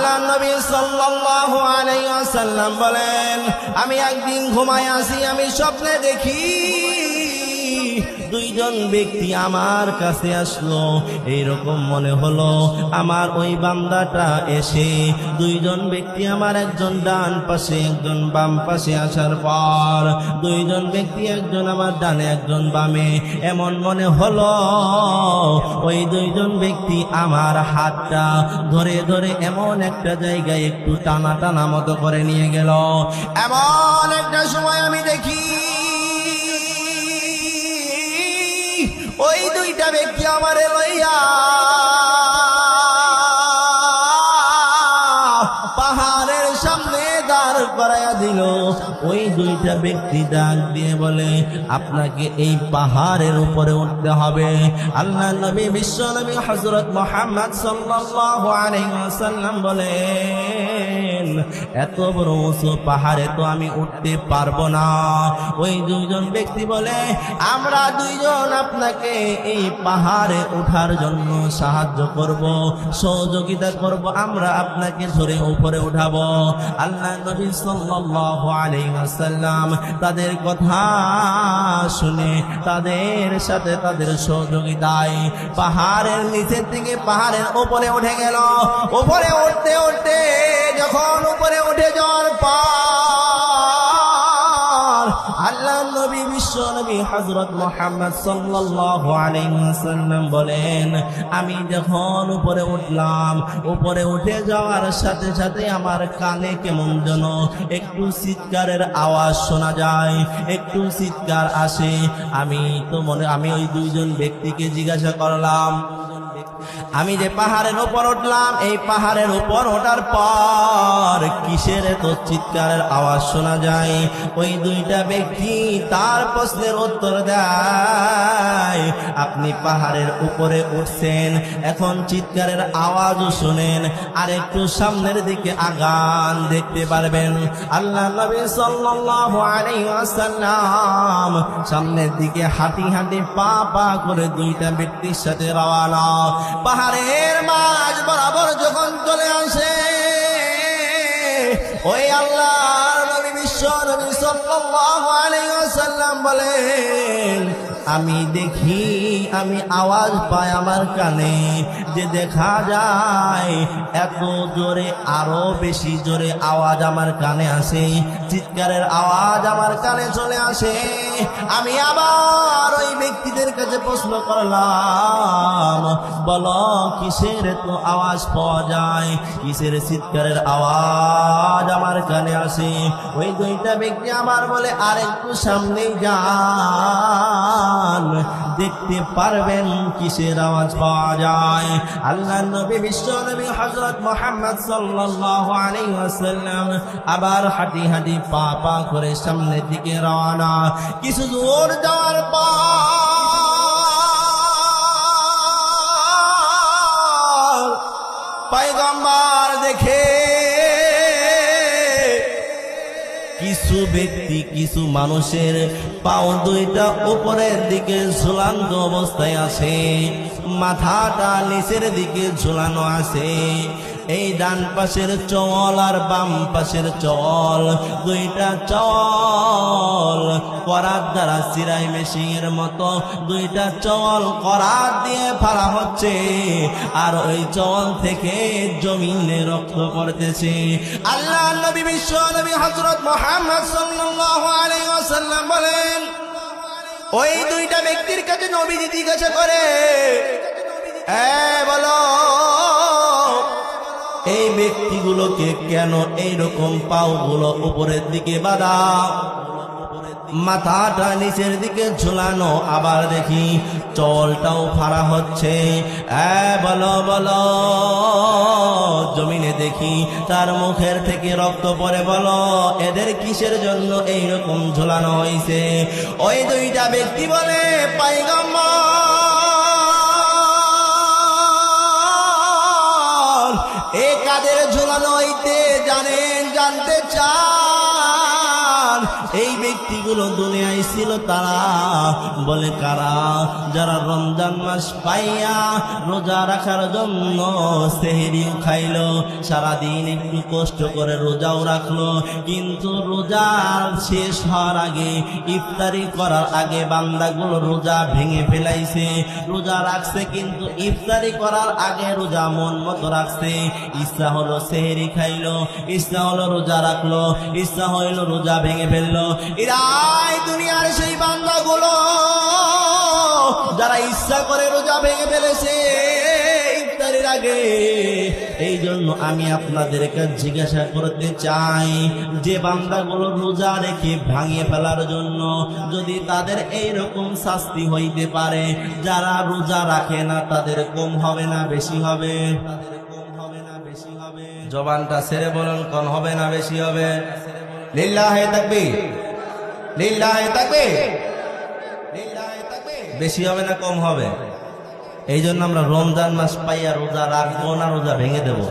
আল্লাহর নবী সাল্লাল্লাহু আলাইহি ওয়াসাল্লাম বলেন, আমি একদিন ঘুমায় আছি, আমি স্বপ্নে দেখি দুইজন ব্যক্তি আমার কাছে আসলো। এইরকম মনে হলো আমার ওই বান্দাটা এসে দুইজন ব্যক্তি আমার একজন ডান পাশে একজন বাম পাশে আসার পর দুইজন ব্যক্তি একজন আমার ডানে একজন বামে, এমন মনে হলো ওই দুইজন ব্যক্তি আমার হাতটা ধরে ধরে এমন একটা জায়গায় একটু টানা টানা মতো করে নিয়ে গেল। এমন একটা সময় আমি দেখি ওই দুইটা ব্যক্তি আমারে লইয়া পাহাড়ের সামনে দাঁড় করাইয়া দিল। ওই দুইটা ব্যক্তি ডাক দিয়ে বলে, আপনাকে এই পাহাড়ের উপরে উঠতে হবে। আল্লাহ নবী বিশ্ব নবী হযরত মুহাম্মদ সাল্লাল্লাহু আলাইহি ওয়াসাল্লাম বলেন, এত বড় উঁচু পাহাড়ে তো আমি উঠতে পারবো না। ওই দুইজন ব্যক্তি বলে, আমরা দুইজন আপনাকে এই পাহাড়ে ওঠার জন্য সাহায্য করব, সহযোগিতা করব, আমরা আপনাকে ধরে উপরে উঠাবো। আল্লাহ নবী সাল্লাল্লাহু আলাইহি ওয়াসাল্লাম তাদের কথা শুনে তাদের সাথে তাদের সহযোগিতায় পাহাড়ের নিচের থেকে পাহাড়ের উপরে উঠে গেল। উপরে উঠতে উঠতে যখন উপরে উঠে যাওয়ার পর আল্লাহ নবী বিশ্ব নবী হযরত মুহাম্মদ সাল্লাল্লাহু আলাইহি ওয়াসাল্লাম বলেন, আমি যখন উপরে উঠলাম, উপরে উঠে যাওয়ার সাথে সাথে আমার কানে কেমন যেন একটু চিৎকারের আওয়াজ শোনা যায়, একটু চিৎকার আসে। আমি ওই দুইজন ব্যক্তিকে জিজ্ঞাসা করলাম, আমি যে পাহাড়ের উপর উঠলাম, এই পাহাড়ের উপর ওঠার পর কিসের এত চিৎকারের আওয়াজ শোনা যায়? ওই দুইটা ব্যক্তি তার প্রশ্নের উত্তর দেয়, আপনি পাহাড়ের উপরে উঠছেন, এখন চিৎকারের আওয়াজও শুনেন, আর একটু সামনের দিকে আগান, দেখতে পারবেন আল্লাহ নবী সাল্লাল্লাহু আলাইহি ওয়াসাল্লাম সামনের দিকে হাঁটি হাঁটি পা পা করে দুইটা ব্যক্তির সাথে রওনা। পাহাড়ের মাঝ বরাবর যখন চলে আসে, ওই আল্লাহর নবী বিশ্ব নবী সাল্লাল্লাহু আলাইহি ওয়াসাল্লাম বলেন, আমি দেখি, আমি আওয়াজ পাই আমার কানে, যে দেখা যায় এত জোরে, আরো বেশি জোরে আওয়াজ আমার কানে আসে, চিৎকারের আওয়াজ আমার কানে চলে আসে। আমি আবার ওই ব্যক্তিদের কাছে প্রশ্ন করলাম, বলো কিসের এত আওয়াজ পাওয়া যায়, কিসের চিৎকারের আওয়াজ আমার কানে আসে? ওই দুইটা ব্যক্তি আমার বলে, আর একটু সামনেই যান, দেখতে পারবেন কিসের আওয়াজ পাওয়া যায়। আল্লাহ নবী বিশ্ব নবী হযরত মুহাম্মদ সাল্লাল্লাহু আলাইহি ওয়াসাল্লাম আবার হাঁটি হাঁটি পা পা করে সামনের দিকে রওনা। কিছু দূর যাওয়ার পর পয়গম্বর দেখে কিছু ব্যক্তি, কিছু মানুষের পাও দুইটা উপরের দিকে ঝুলানো অবস্থায় আছে, মাথাটা নিচের দিকে ঝুলানো আছে। এই ডান পাশের চল আর বাম পাশের চল, দুইটা চল করাত দ্বারা সিরাই মেশিনের মতো দুইটা চল করাত দিয়ে ফাড়া হচ্ছে, আর ওই চল থেকে জমিনে রক্ত পড়তেছে। আল্লাহ নবী বিশ্ব নবী হযরত মুহাম্মদ সাল্লাল্লাহু আলাইহি ওয়াসাল্লাম বলেন, ওই দুইটা ব্যক্তির কাছে নবীজি জিজ্ঞাসা করে, বলো এই ব্যক্তিগুলোকে কেন এইরকম পাওগুলো উপরের দিকে বাঁধা, মাথাটা নিচের দিকে ঝুলানো, আবার দেখি চলটাও ফাড়া হচ্ছে, বলো বলো। জমিনে দেখি তার মুখের থেকে রক্ত পড়ে, বলো এদের কিসের জন্য এইরকম ঝুলানো হয়েছে? ওই দুইটা ব্যক্তি বলে, পয়গম্বর এ কাদের ঝুলানো হইতে জানেন, জানতে চান? এই ব্যক্তিগুলো দুনিয়ায় ছিল তারা বলে কারা? যারা রমজান মাস পাইয়া রোজা রাখার জন্য সেহরিও খাইলো, সারাদিন একটু কষ্ট করে রোজাও রাখলো, কিন্তু রোজা শেষ হওয়ার আগে, ইফতারি করার আগে বান্দাগুলো রোজা ভেঙে ফেলাইছে। রোজা রাখছে কিন্তু ইফতারি করার আগে রোজা মন মতো রাখছে। ইচ্ছা হলো সেহরি খাইলো, ইচ্ছা হলো রোজা রাখলো, ইচ্ছা হইলো রোজা ভেঙে ফেললো। এরাই দুনিয়ার সেই বান্দাগুলো যারা ইচ্ছা করে রোজা ভেঙে ফেলেছে ইফতারির আগে। এই জন্য আমি আপনাদেরকে জিজ্ঞাসা করতে চাই, যে বান্দাগুলো রোজা রেখে ভাঙিয়ে ফেলার জন্য যদি তাদের এইরকম শাস্তি হইতে পারে, যারা রোজা রাখে না তাদের কম হবে না বেশি হবে? জবানটা ছেড়ে বলুন, কোন হবে না বেশি হবে? লিল্লাহে তাকবীর, লিল্লাহে তাকবীর। বেশি হবে না কম হবে? এই জন্য আমরা রমজান মাস পাইয়া রোজা রাখবো না রোজা ভেঙে দেবো?